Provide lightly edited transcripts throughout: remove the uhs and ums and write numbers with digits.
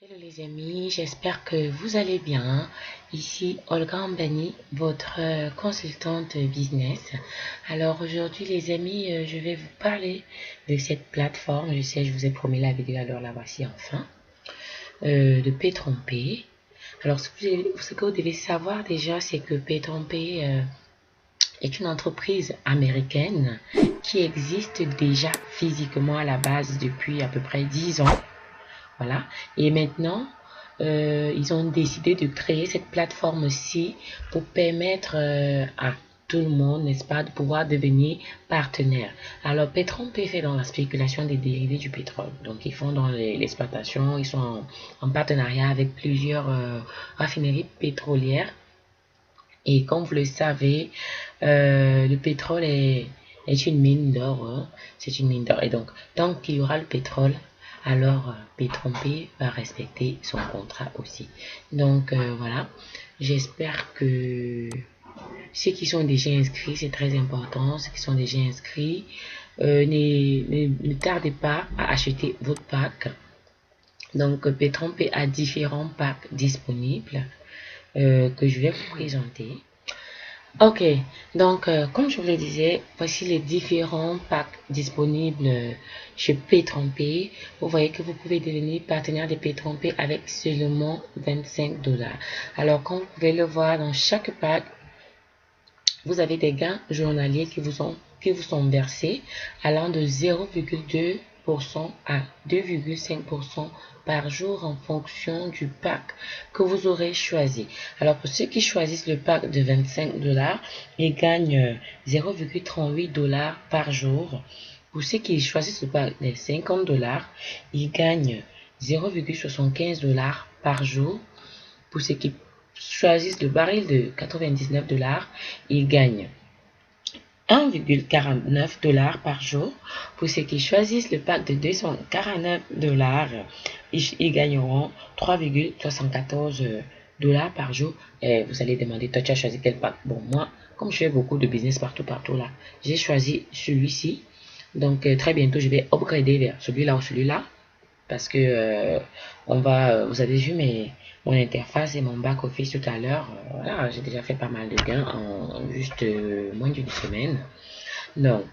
Hello les amis, j'espère que vous allez bien. Ici Olga Ambani, votre consultante business. Alors aujourd'hui les amis, je vais vous parler de cette plateforme. Je sais, je vous ai promis la vidéo, alors la voici enfin. De Pay-tron-pay. Alors ce que vous devez savoir déjà, c'est que Pay-tron-pay est une entreprise américaine qui existe déjà physiquement à la base depuis à peu près 10 ans. Voilà. Et maintenant, ils ont décidé de créer cette plateforme-ci pour permettre à tout le monde, n'est-ce pas, de pouvoir devenir partenaire. Alors, Petron-P fait dans la spéculation des dérivés du pétrole. Donc, ils font dans l'exploitation, ils sont en partenariat avec plusieurs raffineries pétrolières. Et comme vous le savez, le pétrole est une mine d'or. Hein. C'est une mine d'or. Et donc, tant qu'il y aura le pétrole, alors Pay-tron-pay va respecter son contrat aussi. Donc voilà, j'espère que ceux qui sont déjà inscrits, c'est très important, ceux qui sont déjà inscrits, ne tardez pas à acheter votre pack. Donc Pay-tron-pay a différents packs disponibles que je vais vous présenter. Ok, donc comme je vous le disais, voici les différents packs disponibles chez Pay-tron-pay. Vous voyez que vous pouvez devenir partenaire de Pay-tron-pay avec seulement 25 $. Alors comme vous pouvez le voir dans chaque pack, vous avez des gains journaliers qui vous sont versés allant de 0,2% à 2,5% par jour en fonction du pack que vous aurez choisi. Alors pour ceux qui choisissent le pack de 25 $, ils gagnent 0,38 $ par jour. Pour ceux qui choisissent le pack de 50 $, ils gagnent 0,75 $ par jour. Pour ceux qui choisissent le baril de 99 $, ils gagnent 1,49 $ par jour. Pour ceux qui choisissent le pack de 249 $, ils gagneront 3,74 $ par jour. Et vous allez demander, toi tu as choisi quel pack? Bon, moi, comme je fais beaucoup de business partout là, j'ai choisi celui-ci. Donc très bientôt, je vais upgrader vers celui-là ou celui-là. Parce que vous avez vu mon interface et mon back office tout à l'heure. Voilà, j'ai déjà fait pas mal de gains en juste moins d'une semaine. Donc,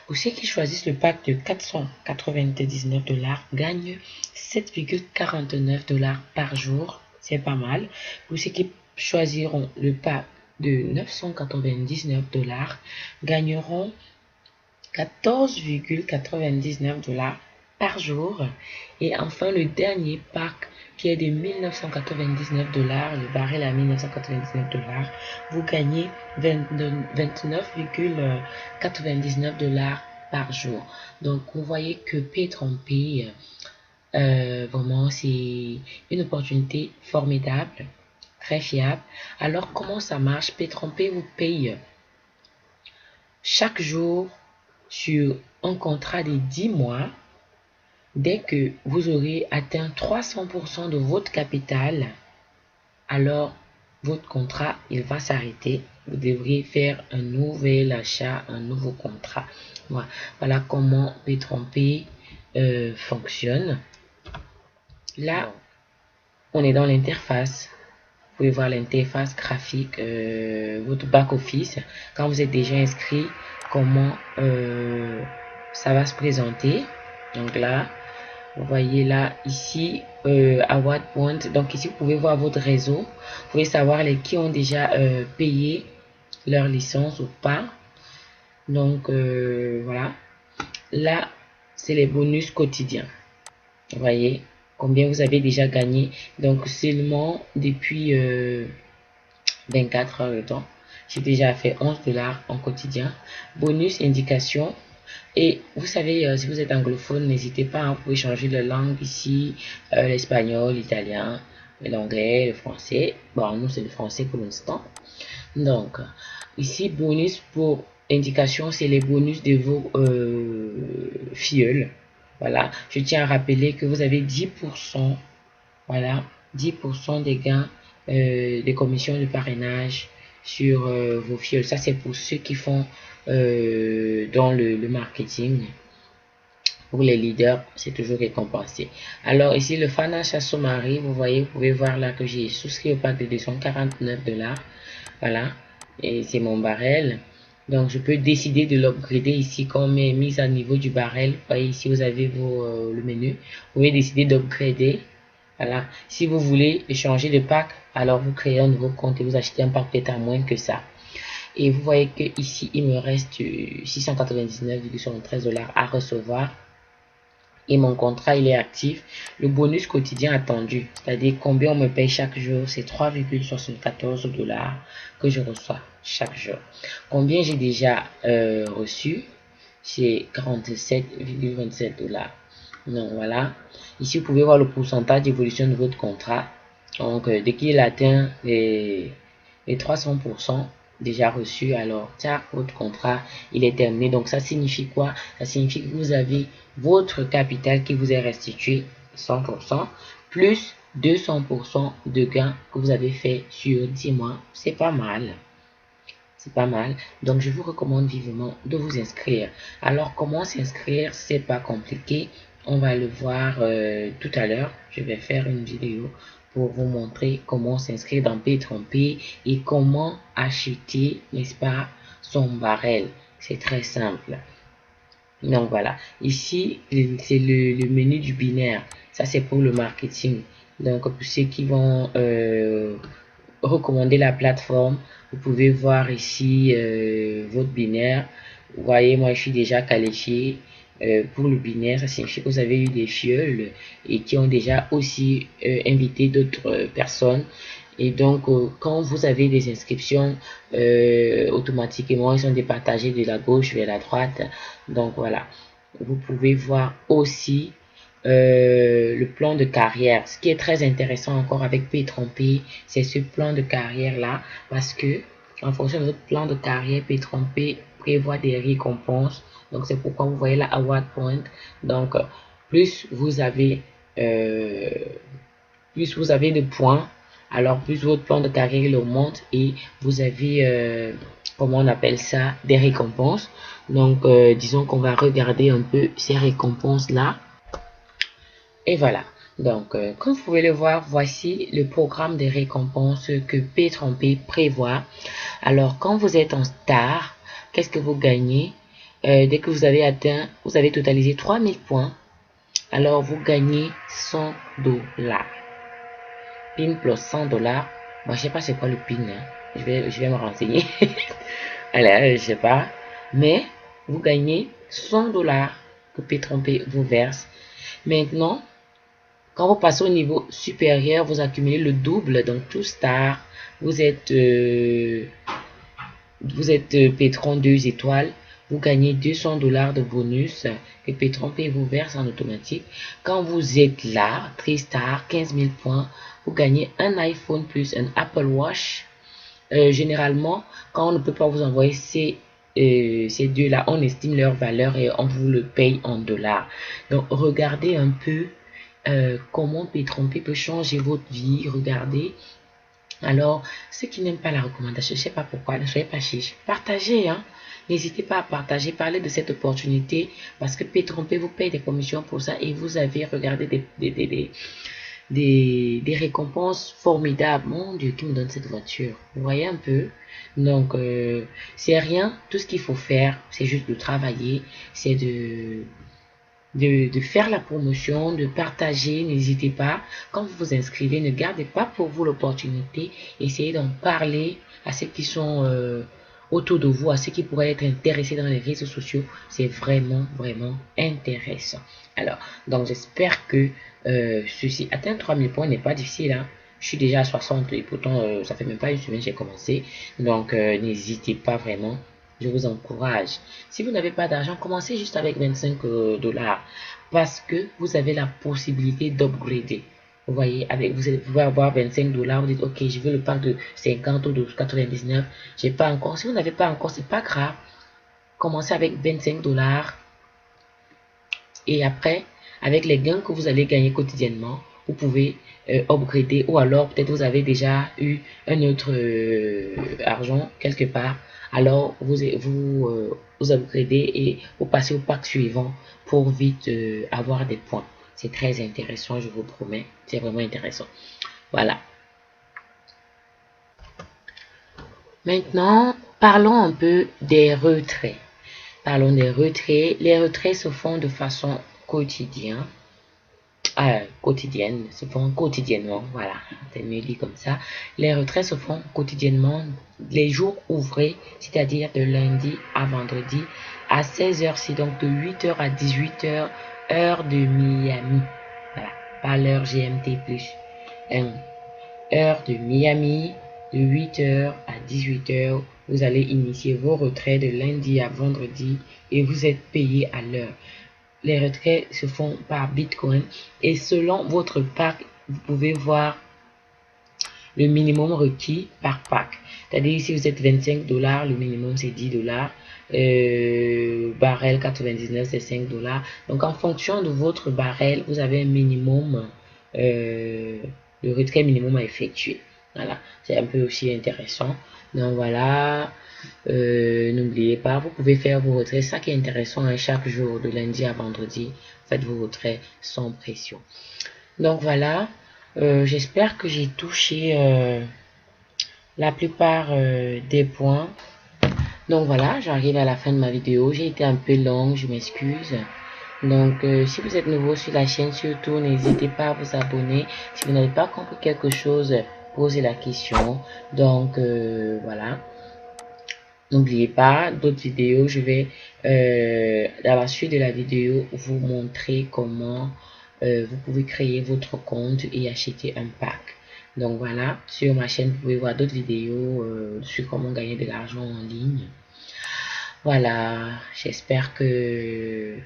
pour ceux qui choisissent le pack de 499 $, gagnent 7,49 $ par jour. C'est pas mal. Pour ceux qui choisiront le pack de 999 $, gagneront 14,99 $ par jour. Et enfin, le dernier pack qui est de 1999 $, le baril à 1999 $, vous gagnez 29,99 $ par jour. Donc, vous voyez que Pay-tron-pay, vraiment, c'est une opportunité formidable, très fiable. Alors, comment ça marche? Pay-tron-pay vous paye chaque jour sur un contrat de 10 mois. Dès que vous aurez atteint 300% de votre capital, alors votre contrat, il va s'arrêter. Vous devriez faire un nouvel achat, un nouveau contrat. Voilà comment Pay-tron-pay fonctionne. Là, on est dans l'interface. Vous pouvez voir l'interface graphique, votre back-office. Quand vous êtes déjà inscrit, comment ça va se présenter. Donc là, vous voyez là, ici, à what point. Donc ici, vous pouvez voir votre réseau. Vous pouvez savoir qui ont déjà payé leur licence ou pas. Donc voilà. Là, c'est les bonus quotidiens. Vous voyez combien vous avez déjà gagné. Donc seulement depuis 24 heures de temps, j'ai déjà fait 11 $ en quotidien. Bonus indication. Et vous savez, si vous êtes anglophone, n'hésitez pas, vous pouvez changer de langue ici, l'espagnol, l'italien, l'anglais, le français. Bon, nous c'est le français pour l'instant. Donc, ici, bonus pour indication, c'est les bonus de vos filleuls. Voilà, je tiens à rappeler que vous avez 10%, voilà, 10% des gains des commissions de parrainage sur vos filleuls. Ça, c'est pour ceux qui font dans le marketing. pour les leaders, c'est toujours récompensé. Alors ici, le Financial Summary, vous voyez, vous pouvez voir là que j'ai souscrit au pack de 249 $. Voilà, et c'est mon barrel. Donc je peux décider de l'upgrader ici comme mise à niveau du barrel. Vous voyez ici, vous avez le menu. Vous pouvez décider d'upgrader. Voilà, si vous voulez changer de pack, alors vous créez un nouveau compte et vous achetez un pack peut-être à moins que ça. Et vous voyez que ici, il me reste 699,73 $ à recevoir. Et mon contrat, il est actif. Le bonus quotidien attendu, c'est-à-dire combien on me paye chaque jour, c'est 3,74 $ que je reçois chaque jour. Combien j'ai déjà reçu, c'est 47,27 $. Donc voilà. Ici, vous pouvez voir le pourcentage d'évolution de votre contrat. Donc, dès qu'il atteint les 300% déjà reçus, alors, tac, votre contrat, il est terminé. Donc, ça signifie quoi? Ça signifie que vous avez votre capital qui vous est restitué 100%, plus 200% de gains que vous avez fait sur 10 mois. C'est pas mal. C'est pas mal. Donc, je vous recommande vivement de vous inscrire. Alors, comment s'inscrire? C'est pas compliqué. On va le voir tout à l'heure. Je vais faire une vidéo pour vous montrer comment s'inscrire dans Pay-Tromper et comment acheter, n'est-ce pas, son barrel. C'est très simple. Donc, voilà. Ici, c'est le menu du binaire. Ça, c'est pour le marketing. Donc, pour ceux qui vont recommander la plateforme, vous pouvez voir ici votre binaire. Vous voyez, moi je suis déjà qualifié pour le binaire. Ça signifie que vous avez eu des fioles et qui ont déjà aussi invité d'autres personnes. Et donc, quand vous avez des inscriptions, automatiquement, ils sont départagés de la gauche vers la droite. Donc, voilà. Vous pouvez voir aussi le plan de carrière. Ce qui est très intéressant encore avec Pay-Tromper, c'est ce plan de carrière là, parce que en fonction de votre plan de carrière, Pay-Tromper prévoit des récompenses. Donc c'est pourquoi vous voyez la Award Point. Donc plus vous avez de points, alors plus votre plan de carrière il augmente et vous avez comment on appelle ça, des récompenses. Donc disons qu'on va regarder un peu ces récompenses là. Et voilà. Donc, comme vous pouvez le voir, voici le programme de récompenses que Pay-Tromper prévoit. Alors, quand vous êtes en star, qu'est-ce que vous gagnez? Dès que vous avez atteint, vous avez totalisé 3000 points, alors vous gagnez 100 $. PIN plus 100 $. Bon, je sais pas c'est quoi le PIN. Hein. Je vais me renseigner. Alors, je sais pas. Mais, vous gagnez 100 $ que Pay-Tromper vous verse. Maintenant, quand vous passez au niveau supérieur, vous accumulez le double, donc tout star, vous êtes Pétron 2 étoiles, vous gagnez 200 $ de bonus que Pay-Tromper vous verse en automatique. Quand vous êtes là, 3 star, 15 000 points, vous gagnez un iPhone plus un Apple Watch. Généralement, quand on ne peut pas vous envoyer ces deux-là, on estime leur valeur et on vous le paye en dollars. Donc, regardez un peu comment Pay-Tromper peut changer votre vie. Regardez. Alors, ceux qui n'aiment pas la recommandation, je ne sais pas pourquoi, ne soyez pas chiche. Partagez, hein. N'hésitez pas à partager, parler de cette opportunité parce que Pay-Tromper vous paye des commissions pour ça et vous avez regardé des récompenses formidables. Mon Dieu, qui me donne cette voiture? Vous voyez un peu? Donc, c'est rien. Tout ce qu'il faut faire, c'est juste de travailler, c'est de faire la promotion, de partager. N'hésitez pas, quand vous vous inscrivez, ne gardez pas pour vous l'opportunité, essayez d'en parler à ceux qui sont autour de vous, à ceux qui pourraient être intéressés dans les réseaux sociaux. C'est vraiment, vraiment intéressant. Alors, donc j'espère que ceci, atteindre 3000 points n'est pas difficile, hein. Je suis déjà à 60 et pourtant ça fait même pas une semaine que j'ai commencé. Donc n'hésitez pas vraiment. Je vous encourage. Si vous n'avez pas d'argent, commencez juste avec 25 $ parce que vous avez la possibilité d'upgrader. Vous voyez, vous pouvez avoir 25 $, vous dites, ok, je veux le pack de 50 ou de 99. J'ai pas encore. Si vous n'avez pas encore, c'est pas grave. Commencez avec 25 $ et après, avec les gains que vous allez gagner quotidiennement, vous pouvez upgrader ou alors peut-être vous avez déjà eu un autre argent quelque part. alors vous upgradez et vous passez au pack suivant pour vite avoir des points. C'est très intéressant, je vous promets. C'est vraiment intéressant. Voilà. Maintenant, parlons un peu des retraits. Parlons des retraits. Les retraits se font de façon quotidienne. Quotidienne, se font quotidiennement. Voilà, c'est mieux dit comme ça. Les retraits se font quotidiennement les jours ouvrés, c'est-à-dire de lundi à vendredi à 16h, donc de 8h à 18h, heure de Miami. Voilà, pas l'heure GMT plus. Heure de Miami, de 8h à 18h, vous allez initier vos retraits de lundi à vendredi et vous êtes payé à l'heure. Les retraits se font par Bitcoin et selon votre pack, vous pouvez voir le minimum requis par pack. C'est-à-dire si vous êtes 25 $, le minimum c'est 10 $. Barrel 99 c'est 5 $. Donc en fonction de votre barrel, vous avez un minimum, le retrait minimum à effectuer. Voilà, c'est un peu aussi intéressant. Donc voilà, n'oubliez pas, vous pouvez faire vos retraits. Ça qui est intéressant, hein, chaque jour de lundi à vendredi, faites vos retraits sans pression. Donc voilà, j'espère que j'ai touché la plupart des points. Donc voilà, j'arrive à la fin de ma vidéo. J'ai été un peu longue, je m'excuse. Donc si vous êtes nouveau sur la chaîne, surtout n'hésitez pas à vous abonner. Si vous n'avez pas compris quelque chose, posez la question. Donc voilà. N'oubliez pas, d'autres vidéos, je vais dans la suite de la vidéo vous montrer comment vous pouvez créer votre compte et acheter un pack. Donc voilà, sur ma chaîne, vous pouvez voir d'autres vidéos sur comment gagner de l'argent en ligne. Voilà, j'espère que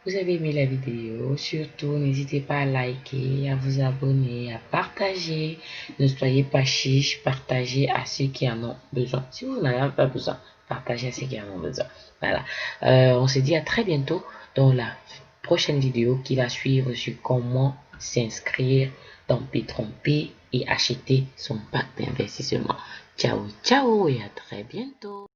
vous avez aimé la vidéo. Surtout, n'hésitez pas à liker, à vous abonner, à partager. Ne soyez pas chiche, partagez à ceux qui en ont besoin. Si vous n'en avez pas besoin, partagez à ceux qui en ont besoin. Voilà. On se dit à très bientôt dans la prochaine vidéo qui va suivre sur comment s'inscrire dans P3P et acheter son pack d'investissement. Ciao, ciao et à très bientôt.